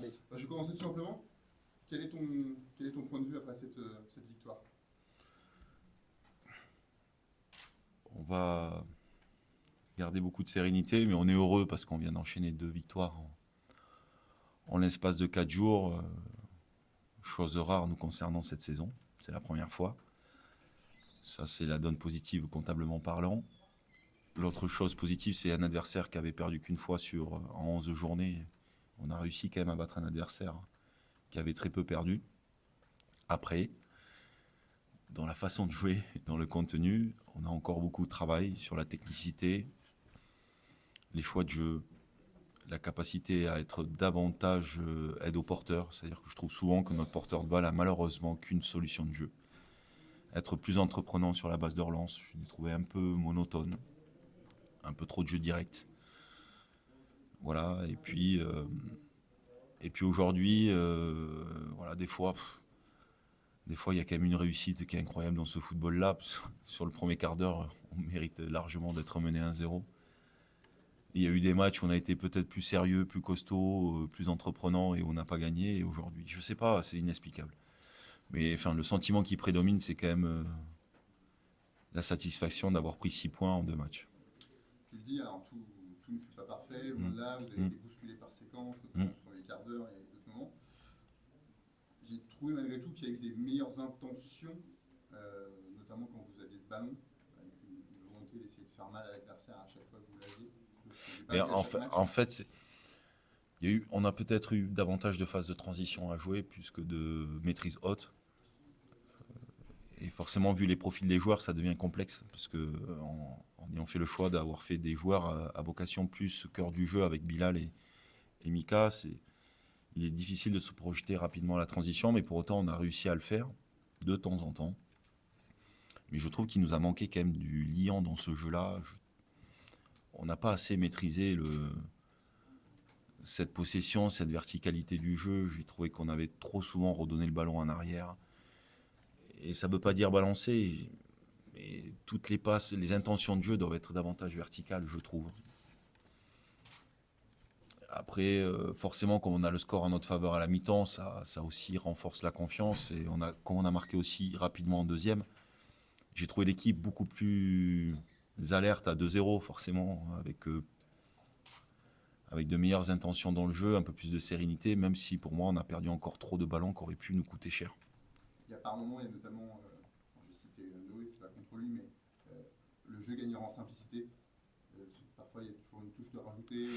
Allez. Je vais commencer tout simplement. Quel est ton point de vue après cette victoire? On va garder beaucoup de sérénité, mais on est heureux parce qu'on vient d'enchaîner 2 victoires en l'espace de 4 jours. Chose rare nous concernant cette saison. C'est la première fois. Ça, c'est la donne positive comptablement parlant. L'autre chose positive, c'est un adversaire qui avait perdu qu'une fois en 11 journées. On a réussi quand même à battre un adversaire qui avait très peu perdu. Après, dans la façon de jouer, dans le contenu, on a encore beaucoup de travail sur la technicité, les choix de jeu, la capacité à être davantage aide au porteur. C'est-à-dire que je trouve souvent que notre porteur de balle a malheureusement qu'une solution de jeu. Être plus entreprenant sur la base de relance, je l'ai trouvé un peu monotone, un peu trop de jeu direct. Voilà, et puis aujourd'hui, voilà, des fois, il y a quand même une réussite qui est incroyable dans ce football-là. Sur le premier quart d'heure, on mérite largement d'être mené 1-0. Il y a eu des matchs où on a été peut-être plus sérieux, plus costaud, plus entreprenant et on n'a pas gagné. Et aujourd'hui, je ne sais pas, c'est inexplicable. Mais enfin, le sentiment qui prédomine, c'est quand même la satisfaction d'avoir pris 6 points en 2 matchs. Tu le dis, alors tout ne fut pas parfait. Loin de là, vous avez été bousculé par séquence, notamment ce premier quart d'heure et d'autres moments. J'ai trouvé malgré tout qu'il y avait des meilleures intentions, notamment quand vous aviez le ballon, avec une volonté d'essayer de faire mal à l'adversaire à chaque fois que vous l'aviez. Mais en fait, on a peut-être eu davantage de phases de transition à jouer plus que de maîtrise haute. Et forcément, vu les profils des joueurs, ça devient complexe. Parce qu'en ayant fait le choix d'avoir fait des joueurs à vocation plus cœur du jeu avec Bilal et Mika, il est difficile de se projeter rapidement à la transition, mais pour autant, on a réussi à le faire de temps en temps. Mais je trouve qu'il nous a manqué quand même du liant dans ce jeu-là. On n'a pas assez maîtrisé cette possession, cette verticalité du jeu. J'ai trouvé qu'on avait trop souvent redonné le ballon en arrière. Et ça ne veut pas dire balancer, mais toutes les passes, les intentions de jeu doivent être davantage verticales, je trouve. Après, forcément, quand on a le score en notre faveur à la mi-temps, ça aussi renforce la confiance. Et comme on a marqué aussi rapidement en deuxième, j'ai trouvé l'équipe beaucoup plus alerte à 2-0, forcément, avec de meilleures intentions dans le jeu, un peu plus de sérénité, même si pour moi, on a perdu encore trop de ballons qui auraient pu nous coûter cher. Il y a par moments, il y a notamment, je vais citer Noé, c'est pas contre lui, mais le jeu gagnera en simplicité. Parfois, il y a toujours une touche de rajouter,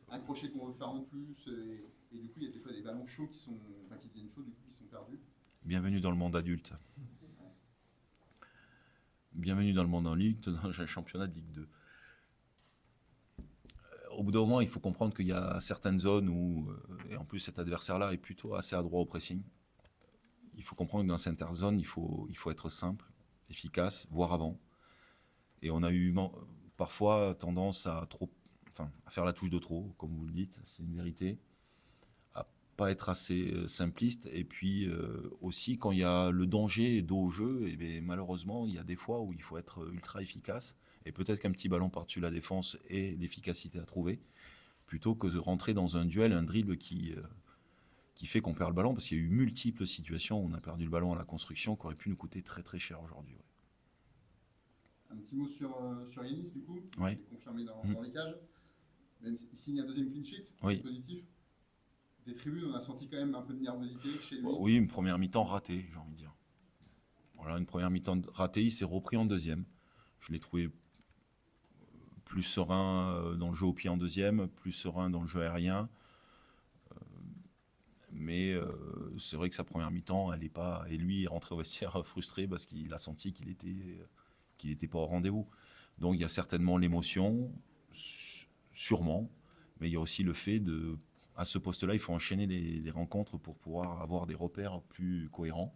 un crochet qu'on veut faire en plus, et du coup, il y a des fois des ballons chauds qui viennent chauds, du coup, qui sont perdus. Bienvenue dans le monde adulte. Bienvenue dans le monde adulte, dans un championnat de Ligue 2. Au bout d'un moment, il faut comprendre qu'il y a certaines zones où, et en plus cet adversaire-là est plutôt assez adroit au pressing. Il faut comprendre que dans certaines zones, il faut être simple, efficace, voire avant. Et on a eu parfois tendance à faire la touche de trop, comme vous le dites, c'est une vérité, à pas être assez simpliste. Et puis aussi, quand il y a le danger dos au jeu, et bien, malheureusement, il y a des fois où il faut être ultra efficace. Et peut-être qu'un petit ballon par-dessus la défense est l'efficacité à trouver, plutôt que de rentrer dans un duel, un dribble qui fait qu'on perd le ballon, parce qu'il y a eu multiples situations où on a perdu le ballon à la construction qui aurait pu nous coûter très très cher aujourd'hui. Ouais. Un petit mot sur Yanis, du coup, ouais. qui est confirmé dans les cages. Même il signe un deuxième clean sheet, oui. C'est positif. Des tribunes, on a senti quand même un peu de nervosité chez lui. Oui, une première mi-temps ratée, j'ai envie de dire. Voilà, une première mi-temps ratée, il s'est repris en deuxième. Je l'ai trouvé plus serein dans le jeu au pied en deuxième, plus serein dans le jeu aérien. Mais c'est vrai que sa première mi-temps, elle n'est pas. Et lui, il est rentré au vestiaire frustré parce qu'il a senti qu'il était pas au rendez-vous. Donc il y a certainement l'émotion, sûrement, mais il y a aussi le fait à ce poste-là, il faut enchaîner les rencontres pour pouvoir avoir des repères plus cohérents.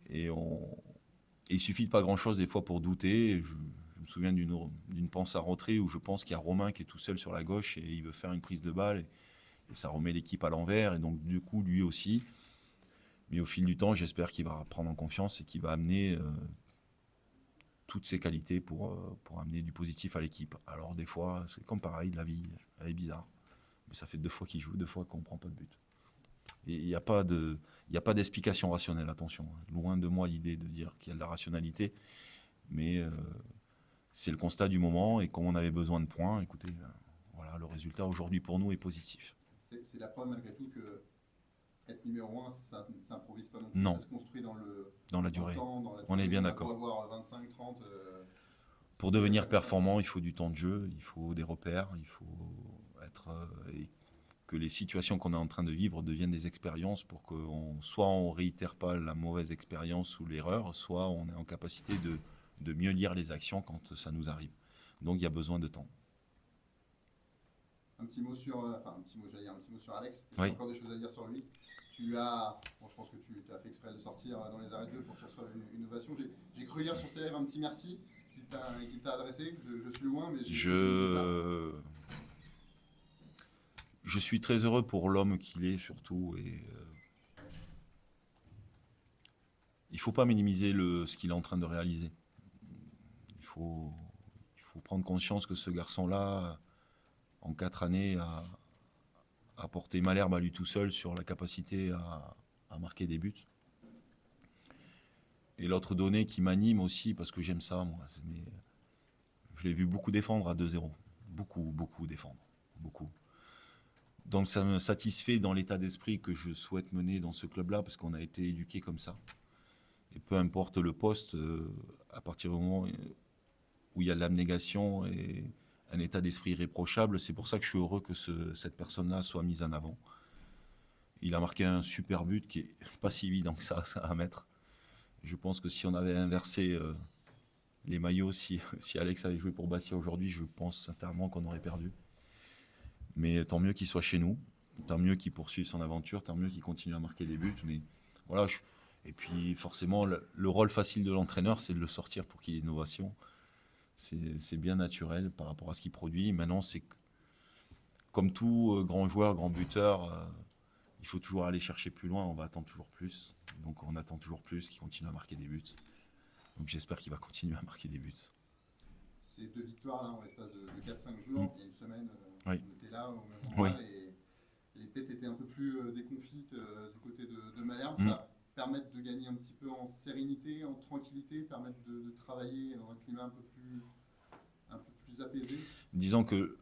Et il suffit de pas grand-chose des fois pour douter. Je me souviens d'une passe à retrait où je pense qu'il y a Romain qui est tout seul sur la gauche et il veut faire une prise de balle. Et ça remet l'équipe à l'envers, et donc du coup, lui aussi. Mais au fil du temps, j'espère qu'il va prendre en confiance et qu'il va amener toutes ses qualités pour amener du positif à l'équipe. Alors des fois, c'est comme pareil, la vie, elle est bizarre. Mais ça fait 2 fois qu'il joue, 2 fois qu'on ne prend pas de but. Et il n'y a pas d'explication rationnelle, attention. Loin de moi l'idée de dire qu'il y a de la rationalité, mais c'est le constat du moment, et comme on avait besoin de points, écoutez, voilà, le résultat aujourd'hui pour nous est positif. C'est la preuve malgré tout que être numéro 1, ça ne s'improvise pas non plus, Non. ça se construit dans la durée. Dans la on est bien on d'accord. peut avoir 25, 30... Pour devenir performant, il faut du temps de jeu, il faut des repères, il faut que les situations qu'on est en train de vivre deviennent des expériences pour que soit on ne réitère pas la mauvaise expérience ou l'erreur, soit on est en capacité de mieux lire les actions quand ça nous arrive. Donc il y a besoin de temps. Un petit mot sur Alex. Est-ce qu'il y Oui. a encore des choses à dire sur lui? Je pense que tu as fait exprès de sortir dans les arrêts de jeu pour qu'il reçoive une ovation. J'ai cru lire sur ses lèvres un petit merci qu'il t'a adressé. Je suis loin, mais Je suis très heureux pour l'homme qu'il est, surtout. Et il ne faut pas minimiser ce qu'il est en train de réaliser. Il faut prendre conscience que ce garçon-là, en 4 années, a porté Malherbe à lui tout seul sur la capacité à marquer des buts. Et l'autre donnée qui m'anime aussi, parce que j'aime ça, moi, je l'ai vu beaucoup défendre à 2-0. Beaucoup défendre. Beaucoup. Donc ça me satisfait dans l'état d'esprit que je souhaite mener dans ce club-là, parce qu'on a été éduqué comme ça. Et peu importe le poste, à partir du moment où il y a de l'abnégation et un état d'esprit irréprochable, c'est pour ça que je suis heureux que cette personne-là soit mise en avant. Il a marqué un super but qui est pas si évident que ça à mettre. Je pense que si on avait inversé les maillots, si Alex avait joué pour Bastia aujourd'hui, je pense sincèrement qu'on aurait perdu. Mais tant mieux qu'il soit chez nous, tant mieux qu'il poursuive son aventure, tant mieux qu'il continue à marquer des buts. Mais voilà, et puis forcément, le rôle facile de l'entraîneur, c'est de le sortir pour qu'il y ait une ovation. C'est bien naturel par rapport à ce qu'il produit. Maintenant, c'est comme tout grand joueur, grand buteur, il faut toujours aller chercher plus loin, on va attendre toujours plus. Donc on attend toujours plus, qu'il continue à marquer des buts. Donc j'espère qu'il va continuer à marquer des buts. Ces 2 victoires là en l'espace de 4-5 jours, il y a une semaine, oui. on était là au même Oui. moment, et les têtes étaient un peu plus déconfites du côté de Malherbe. Ça permet de gagner un petit peu en sérénité, en tranquillité, permettre de travailler dans un climat un peu plus apaisé. Disons que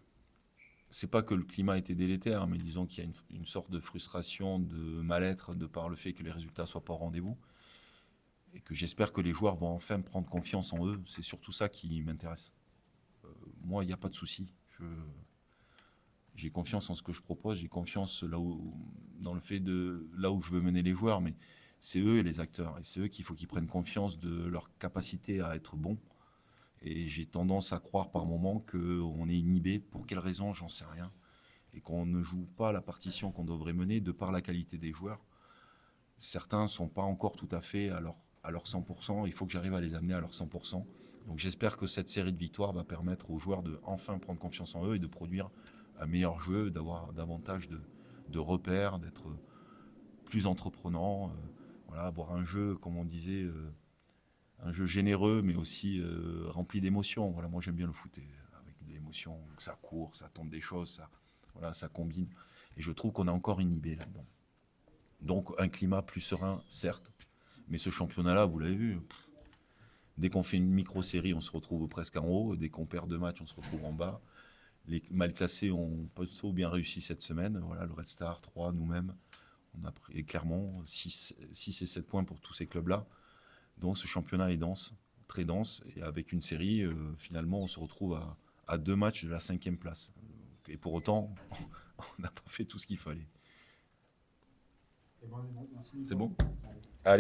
c'est pas que le climat était délétère, mais disons qu'il y a une sorte de frustration, de mal-être de par le fait que les résultats soient pas au rendez-vous. Et que j'espère que les joueurs vont enfin prendre confiance en eux. C'est surtout ça qui m'intéresse. Moi, il n'y a pas de souci. J'ai confiance en ce que je propose, j'ai confiance dans le fait de là où je veux mener les joueurs, mais c'est eux et les acteurs. Et c'est eux qu'il faut qu'ils prennent confiance de leur capacité à être bons. Et j'ai tendance à croire par moments qu'on est inhibé. Pour quelle raison, j'en sais rien. Et qu'on ne joue pas la partition qu'on devrait mener de par la qualité des joueurs. Certains ne sont pas encore tout à fait à leur 100%. Il faut que j'arrive à les amener à leur 100%. Donc j'espère que cette série de victoires va permettre aux joueurs de enfin prendre confiance en eux et de produire un meilleur jeu, d'avoir davantage de repères, d'être plus entreprenant, voilà, avoir un jeu, comme on disait, un jeu généreux, mais aussi rempli d'émotions. Voilà, moi j'aime bien le foot avec de l'émotion, ça court, ça tente des choses, ça combine. Et je trouve qu'on est encore inhibé là-dedans. Donc un climat plus serein, certes, mais ce championnat-là, vous l'avez vu, dès qu'on fait une micro-série, on se retrouve presque en haut, dès qu'on perd 2 matchs, on se retrouve en bas. Les mal classés ont plutôt bien réussi cette semaine. Voilà, le Red Star, 3, nous-mêmes. On a pris clairement 6 et 7 points pour tous ces clubs-là. Donc ce championnat est dense, très dense. Et avec une série, finalement, on se retrouve à 2 matchs de la 5e place. Et pour autant, on n'a pas fait tout ce qu'il fallait. C'est bon ? Allez.